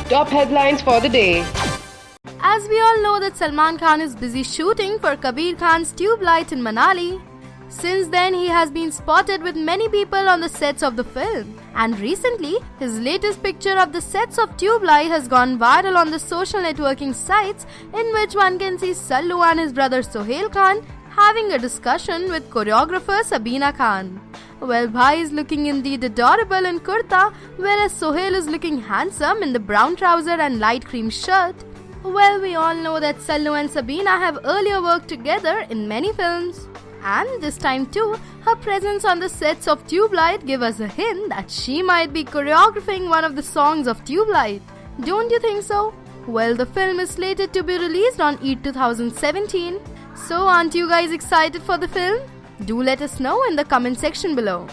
Top headlines for the day. As we all know that Salman Khan is busy shooting for Kabir Khan's Tube Light in Manali. Since then, he has been spotted with many people on the sets of the film. And recently, his latest picture of the sets of Tube Light has gone viral on the social networking sites, in which one can see Sallu and his brother Sohail Khan having a discussion with choreographer Sabina Khan. Well, Bhai is looking indeed adorable in kurta, whereas Sohail is looking handsome in the brown trouser and light cream shirt. Well, we all know that Sallu and Sabina have earlier worked together in many films. And this time too, her presence on the sets of Tube Light give us a hint that she might be choreographing one of the songs of Tube Light. Don't you think so? Well, the film is slated to be released on Eid 2017. So aren't you guys excited for the film? Do let us know in the comment section below.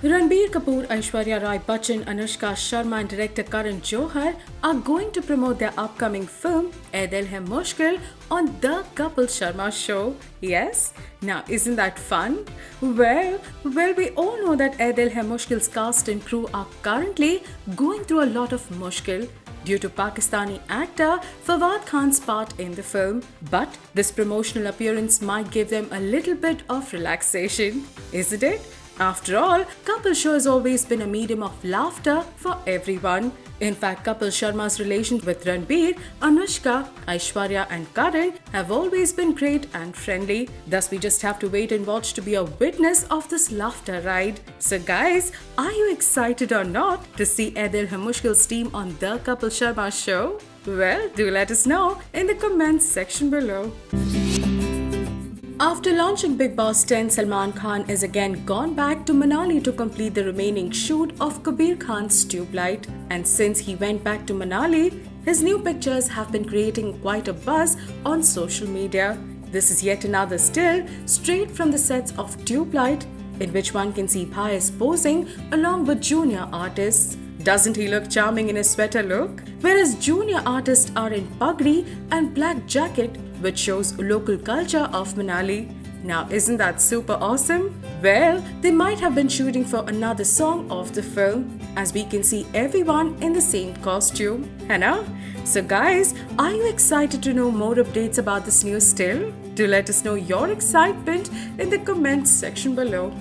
Ranbir Kapoor, Aishwarya Rai Bachchan, Anushka Sharma and director Karan Johar are going to promote their upcoming film Ae Dil Hai Mushkil on The Kapil Sharma Show. Yes? Now isn't that fun? Well, we all know that Ae Dil Hai Mushkil's cast and crew are currently going through a lot of mushkil due to Pakistani actor Fawad Khan's part in the film. But this promotional appearance might give them a little bit of relaxation, isn't it? After all, Kapil Show has always been a medium of laughter for everyone. In fact, Kapil Sharma's relations with Ranbir, Anushka, Aishwarya and Karan have always been great and friendly. Thus, we just have to wait and watch to be a witness of this laughter ride. So guys, are you excited or not to see Ae Dil Hai Mushkil's team on The Kapil Sharma Show? Well, do let us know in the comments section below. After launching Bigg Boss 10, Salman Khan is again gone back to Manali to complete the remaining shoot of Kabir Khan's Tube Light. And since he went back to Manali, his new pictures have been creating quite a buzz on social media. This is yet another still straight from the sets of Tube Light, in which one can see Pius posing along with junior artists. Doesn't he look charming in his sweater look? Whereas junior artists are in pagri and black jacket, which shows local culture of Manali. Now isn't that super awesome? Well, they might have been shooting for another song of the film, as we can see everyone in the same costume. Hana? So guys, are you excited to know more updates about this news still? Do let us know your excitement in the comments section below.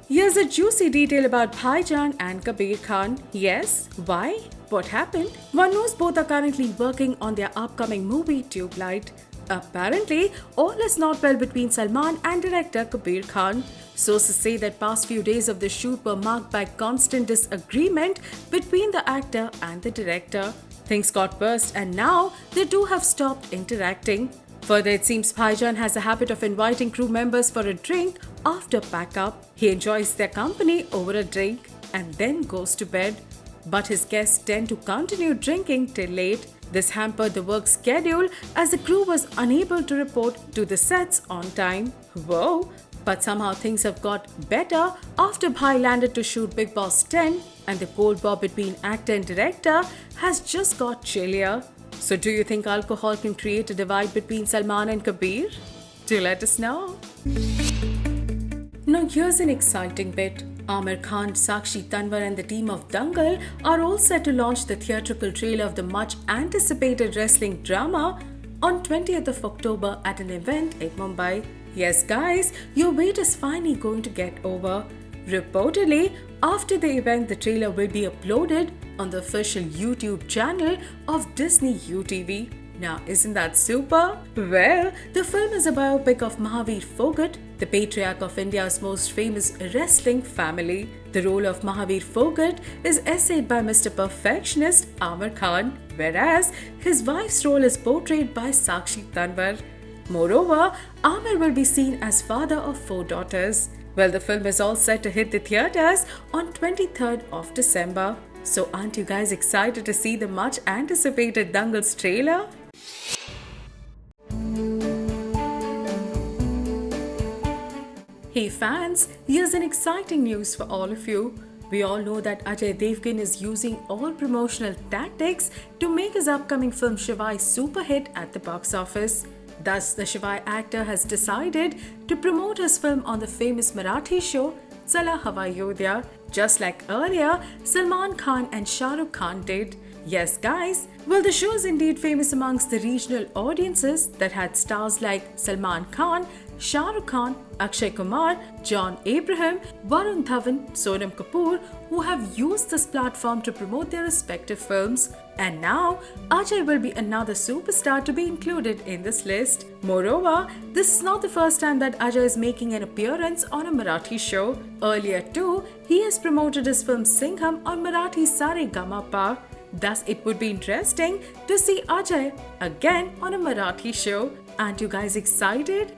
Here's a juicy detail about Bhaijan and Kabir Khan. Yes, why? What happened? One knows both are currently working on their upcoming movie Tube Light. Apparently, all is not well between Salman and director Kabir Khan. Sources say that past few days of the shoot were marked by constant disagreement between the actor and the director. Things got worse and now the two have stopped interacting. Further, it seems Bhaijan has a habit of inviting crew members for a drink after pack-up. He enjoys their company over a drink and then goes to bed. But his guests tend to continue drinking till late. This hampered the work schedule as the crew was unable to report to the sets on time. Whoa! But somehow things have got better after Bhai landed to shoot Bigg Boss 10 and the Cold War between actor and director has just got chillier. So do you think alcohol can create a divide between Salman and Kabir? Do let us know. Now here's an exciting bit. Aamir Khan, Sakshi Tanwar and the team of Dangal are all set to launch the theatrical trailer of the much anticipated wrestling drama on 20th of October at an event in Mumbai. Yes guys, your wait is finally going to get over. Reportedly, after the event, the trailer will be uploaded on the official YouTube channel of Disney UTV. Now, isn't that super? Well, the film is a biopic of Mahavir Phogat, the patriarch of India's most famous wrestling family. The role of Mahavir Phogat is essayed by Mr. Perfectionist Aamir Khan, whereas his wife's role is portrayed by Sakshi Tanwar. Moreover, Aamir will be seen as father of 4 daughters. Well, the film is all set to hit the theatres on 23rd of December. So aren't you guys excited to see the much anticipated Dangal's trailer? Hey fans, here's an exciting news for all of you. We all know that Ajay Devgan is using all promotional tactics to make his upcoming film Shivai super hit at the box office. Thus, the Shivai actor has decided to promote his film on the famous Marathi show Chala Hawaiodhya, just like earlier Salman Khan and Shah Rukh Khan did. Yes, guys. Well, the show is indeed famous amongst the regional audiences that had stars like Salman Khan, Shah Rukh Khan, Akshay Kumar, John Abraham, Varun Dhawan, Sonam Kapoor, who have used this platform to promote their respective films. And now, Ajay will be another superstar to be included in this list. Moreover, this is not the first time that Ajay is making an appearance on a Marathi show. Earlier too, he has promoted his film Singham on Marathi Saregama. Thus, it would be interesting to see Ajay again on a Marathi show. Aren't you guys excited?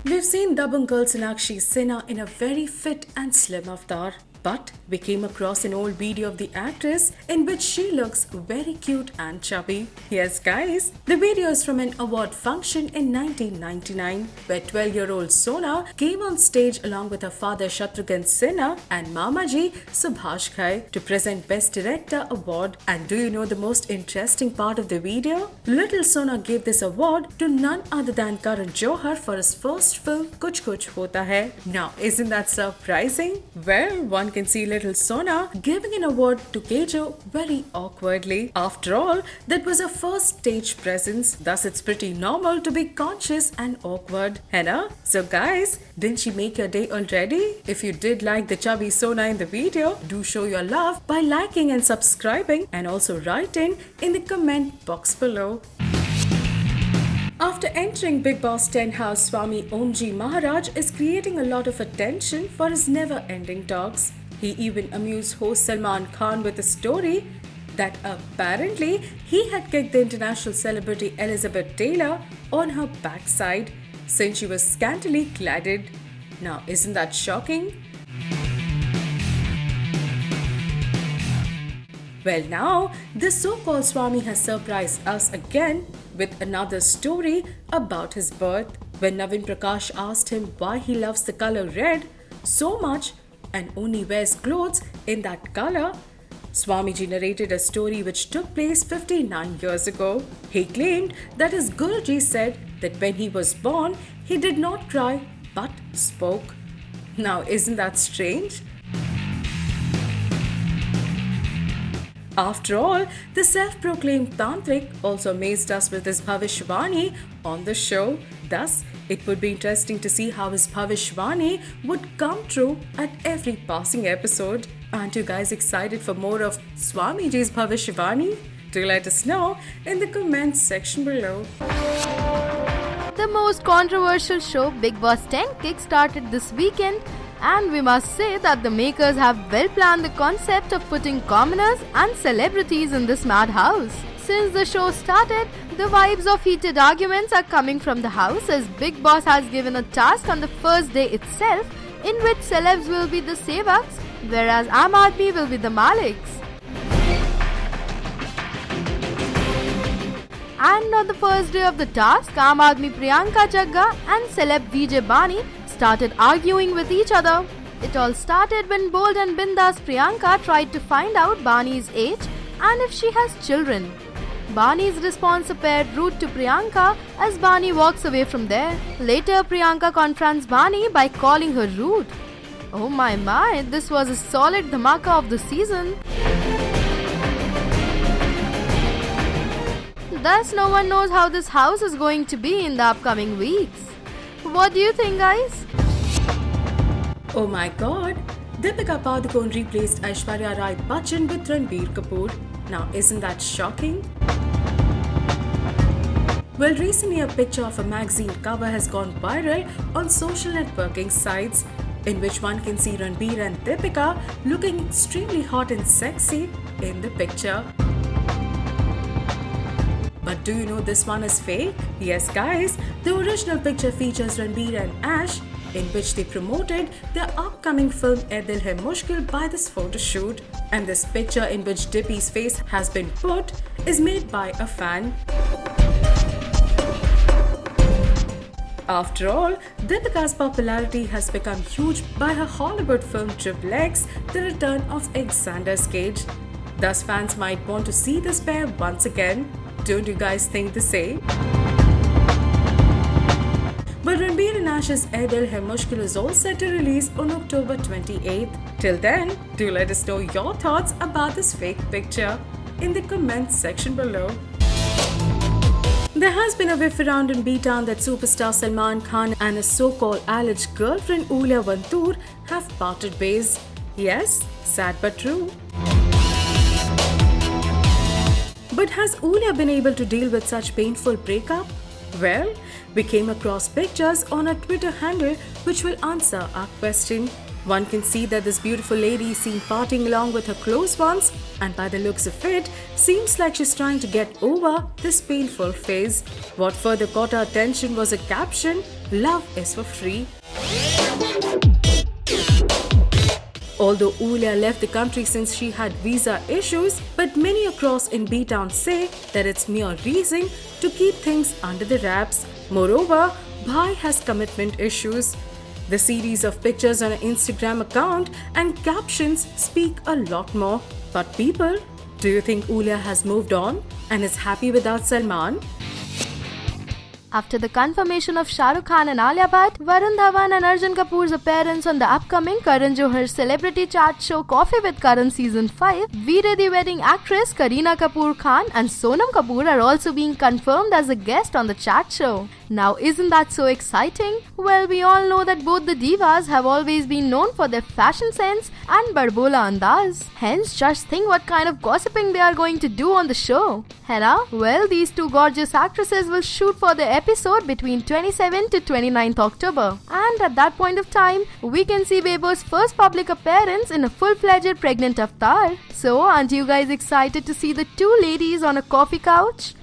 We've seen Dabangg girl Sonakshi Sinha in a very fit and slim avatar. But we came across an old video of the actress in which she looks very cute and chubby. Yes, guys, the video is from an award function in 1999 where 12-year-old Sona came on stage along with her father Shatrughan Sinha and Mamaji Subhash Ghai to present Best Director award. And do you know the most interesting part of the video? Little Sona gave this award to none other than Karan Johar for his first film Kuch Kuch Hota Hai. Now, isn't that surprising? Well, one can see little Sona giving an award to Kejo very awkwardly. After all, that was her first stage presence, thus it's pretty normal to be conscious and awkward, Henna? So guys, didn't she make your day already? If you did like the chubby Sona in the video, do show your love by liking and subscribing and also writing in the comment box below. After entering Bigg Boss 10 house, Swami Omji Maharaj is creating a lot of attention for his never-ending talks. He even amused host Salman Khan with a story that apparently he had kicked the international celebrity Elizabeth Taylor on her backside since she was scantily cladded. Now, isn't that shocking? Well, now, this so-called Swami has surprised us again with another story about his birth. When Naveen Prakash asked him why he loves the color red so much and only wears clothes in that color, Swamiji narrated a story which took place 59 years ago. He claimed that his Guruji said that when he was born, he did not cry but spoke. Now, isn't that strange? After all, the self-proclaimed Tantric also amazed us with his Bhavishwani on the show. Thus, it would be interesting to see how his Bhavishwani would come true at every passing episode. Aren't you guys excited for more of Swamiji's Bhavishwani? Do let us know in the comments section below. The most controversial show, Bigg Boss 10, kick-started this weekend, and we must say that the makers have well planned the concept of putting commoners and celebrities in this madhouse. Since the show started, the vibes of heated arguments are coming from the house as Bigg Boss has given a task on the first day itself in which celebs will be the Sevaks, whereas Aam Aadmi will be the Maliks. And on the first day of the task, Aam Aadmi Priyanka Jagga and celeb Vijay Bani started arguing with each other. It all started when bold and bindas Priyanka tried to find out Bani's age and if she has children. Bani's response appeared rude to Priyanka as Bani walks away from there. Later, Priyanka confronts Bani by calling her rude. Oh my, this was a solid dhamaka of the season. Thus, no one knows how this house is going to be in the upcoming weeks. What do you think, guys? Oh my god, Deepika Padukone replaced Aishwarya Rai Bachchan with Ranbir Kapoor. Now, isn't that shocking? Well, recently a picture of a magazine cover has gone viral on social networking sites in which one can see Ranbir and Deepika looking extremely hot and sexy in the picture. But do you know this one is fake? Yes, guys, the original picture features Ranbir and Ash, in which they promoted their upcoming film Ae Dil Hai Mushkil by this photo shoot. And this picture in which Dippy's face has been put is made by a fan. After all, Deepika's popularity has become huge by her Hollywood film Triple X, The Return of Alexander Cage. Thus, fans might want to see this pair once again. Don't you guys think the same? But Ranbir and Ash's Ae Dil Hai Mushkil is all set to release on October 28th. Till then, do let us know your thoughts about this fake picture in the comments section below. There has been a whiff around in B-Town that superstar Salman Khan and his so-called alleged girlfriend Ulya Vantur have parted ways. Yes, sad but true. But has Ulya been able to deal with such painful breakup? Well, we came across pictures on a Twitter handle which will answer our question. One can see that this beautiful lady is seen partying along with her close ones, and by the looks of it, seems like she's trying to get over this painful phase. What further caught our attention was a caption, "Love is for free." Although Ulya left the country since she had visa issues, but many across in B-Town say that it's mere reason to keep things under the wraps. Moreover, Bhai has commitment issues. The series of pictures on her Instagram account and captions speak a lot more. But people, do you think Ulya has moved on and is happy without Salman? After the confirmation of Shah Rukh Khan and Alia Bhatt, Varun Dhawan and Arjun Kapoor's appearance on the upcoming Karan Johar celebrity chat show Coffee with Karan Season 5, Veere the Wedding actress Kareena Kapoor Khan and Sonam Kapoor are also being confirmed as a guest on the chat show. Now, isn't that so exciting? Well, we all know that both the divas have always been known for their fashion sense and barbola andaz. Hence, just think what kind of gossiping they are going to do on the show. Hera? Well, these two gorgeous actresses will shoot for the episode between 27th to 29th October. And at that point of time, we can see Bebo's first public appearance in a full-fledged pregnant avatar. So, aren't you guys excited to see the two ladies on a coffee couch?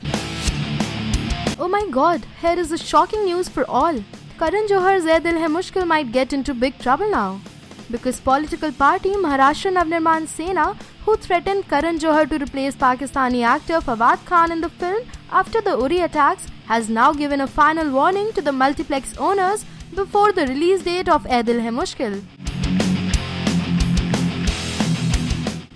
Oh my god, here is the shocking news for all. Karan Johar's Ae Dil Hai Mushkil might get into big trouble now. Because political party Maharashtra Navnirman Sena, who threatened Karan Johar to replace Pakistani actor Fawad Khan in the film after the Uri attacks, has now given a final warning to the multiplex owners before the release date of Ae Dil Hai Mushkil.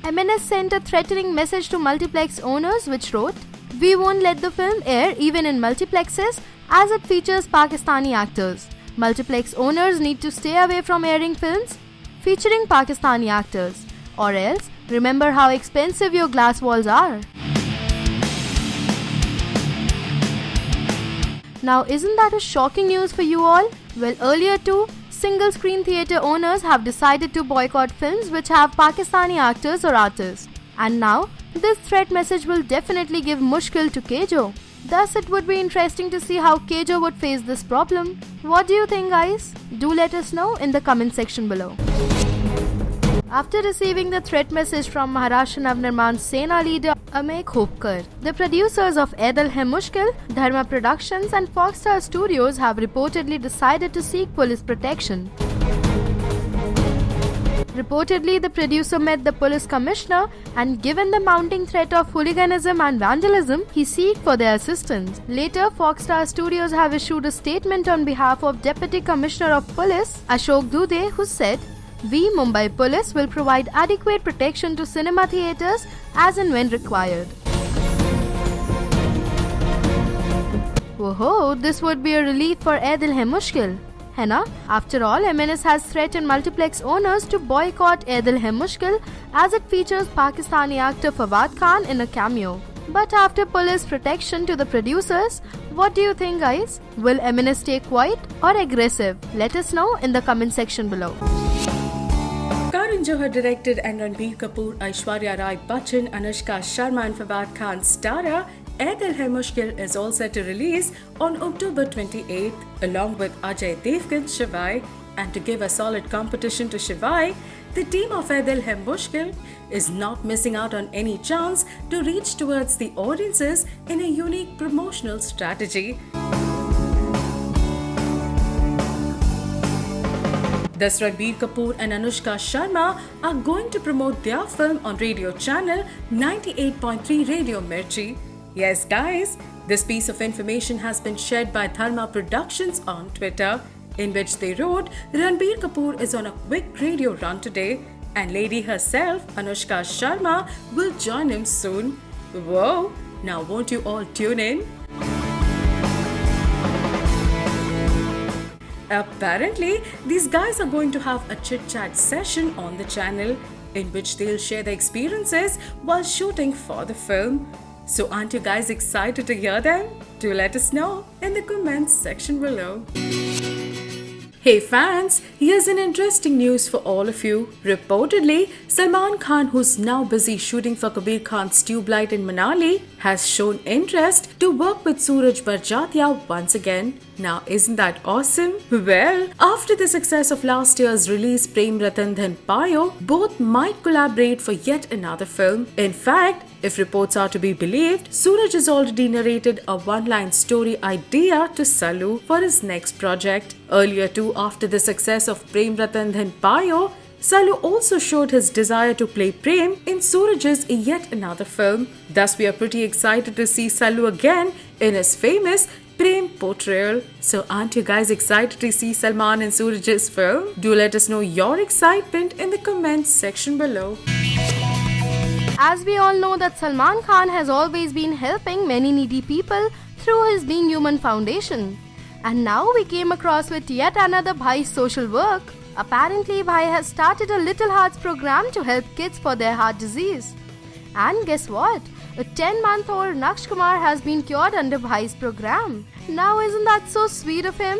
MNS sent a threatening message to multiplex owners which wrote, "We won't let the film air even in multiplexes as it features Pakistani actors. Multiplex owners need to stay away from airing films featuring Pakistani actors, or else remember how expensive your glass walls are." Now, isn't that a shocking news for you all? Well, earlier too, single screen theatre owners have decided to boycott films which have Pakistani actors or artists. And now, this threat message will definitely give mushkil to Kejo. Thus, it would be interesting to see how Kejo would face this problem. What do you think, guys? Do let us know in the comment section below. After receiving the threat message from Maharashtra Navnirman Sena leader Amey Khopkar, the producers of Ae Dil Hai Mushkil, Dharma Productions and Foxstar Studios have reportedly decided to seek police protection. Reportedly, the producer met the police commissioner and given the mounting threat of hooliganism and vandalism, he sought for their assistance. Later, Foxstar Studios have issued a statement on behalf of Deputy Commissioner of Police, Ashok Dudhe, who said, "We, Mumbai Police, will provide adequate protection to cinema theatres as and when required." Whoa, this would be a relief for Ae Dil Hai Mushkil. है ना? After all, MNS has threatened multiplex owners to boycott Ae Dil Hai Mushkil as it features Pakistani actor Fawad Khan in a cameo. But after police protection to the producers, what do you think, guys? Will MNS stay quiet or aggressive? Let us know in the comment section below. Karan Johar directed and Ranbir Kapoor, Aishwarya Rai Bachchan, Anushka Sharma and Fawad Khan starrer Ae Dil Hai Mushkil is all set to release on October 28th along with Ajay Devgan Shivai, and to give a solid competition to Shivai, the team of Ae Dil Hai Mushkil is not missing out on any chance to reach towards the audiences in a unique promotional strategy. Thus, Ranbir Kapoor and Anushka Sharma are going to promote their film on radio channel 98.3 Radio Mirchi. Yes guys, this piece of information has been shared by Dharma Productions on Twitter, in which they wrote, "Ranbir Kapoor is on a quick radio run today and lady herself, Anushka Sharma, will join him soon." Whoa, now won't you all tune in? Apparently, these guys are going to have a chit-chat session on the channel in which they'll share their experiences while shooting for the film. So aren't you guys excited to hear them? Do let us know in the comments section below. Hey fans, here's an interesting news for all of you. Reportedly, Salman Khan, who's now busy shooting for Kabir Khan's Tube Light in Manali, has shown interest to work with Suraj Barjatia once again. Now, isn't that awesome? Well, after the success of last year's release Prem Ratan Dhan Payo, both might collaborate for yet another film. In fact, if reports are to be believed, Suraj has already narrated a one-line story idea to Salu for his next project. Earlier too, after the success of Prem Ratan Dhan Payo, Salu also showed his desire to play Prem in Suraj's yet another film. Thus, we are pretty excited to see Salu again in his famous Prem portrayal. So aren't you guys excited to see Salman in Suraj's film? Do let us know your excitement in the comments section below. As we all know that Salman Khan has always been helping many needy people through his Being Human Foundation. And now we came across with yet another Bhai's social work. Apparently, Bhai has started a Little Hearts program to help kids for their heart disease. And guess what? A 10-month-old Naksh Kumar has been cured under Bhai's program. Now isn't that so sweet of him?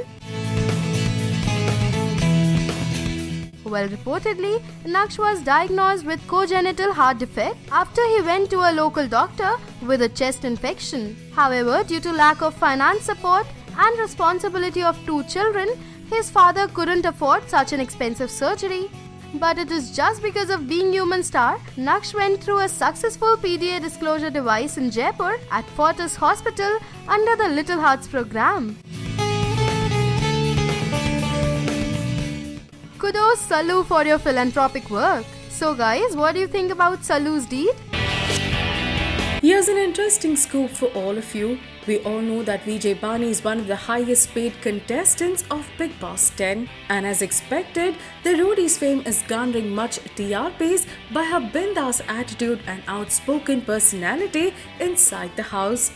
Well, reportedly, Naksh was diagnosed with congenital heart defect after he went to a local doctor with a chest infection. However, due to lack of finance support and responsibility of 2 children, his father couldn't afford such an expensive surgery. But it is just because of Being Human star, Naksh went through a successful PDA disclosure device in Jaipur at Fortis Hospital under the Little Hearts program. Kudos Salu for your philanthropic work. So guys, what do you think about Salu's deed? Here's an interesting scoop for all of you. We all know that Vijay Bani is one of the highest paid contestants of Bigg Boss 10, and as expected, the roadie's fame is garnering much TRPs by her bindass attitude and outspoken personality inside the house.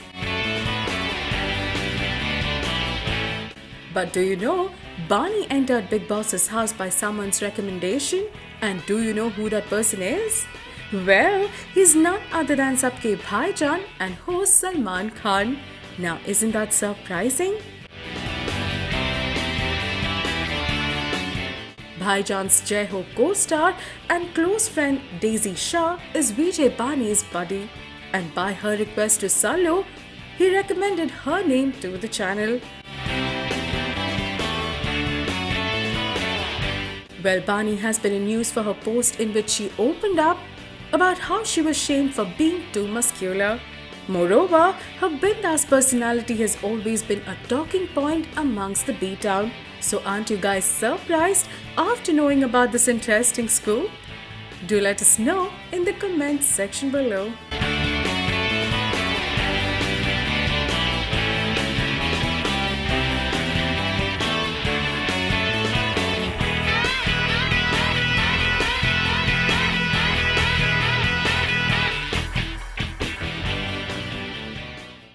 But do you know, Bani entered Bigg Boss's house by someone's recommendation? And do you know who that person is? Well, he's none other than Sabke Bhaijan and host Salman Khan. Now, isn't that surprising? Bhaijan's Jai Ho co-star and close friend Daisy Shah is Vijay Bani's buddy. And by her request to Salu, he recommended her name to the channel. Well, Bani has been in news for her post in which she opened up about how she was shamed for being too muscular. Moreover, her bindass personality has always been a talking point amongst the B-Town. So aren't you guys surprised after knowing about this interesting scoop? Do let us know in the comments section below.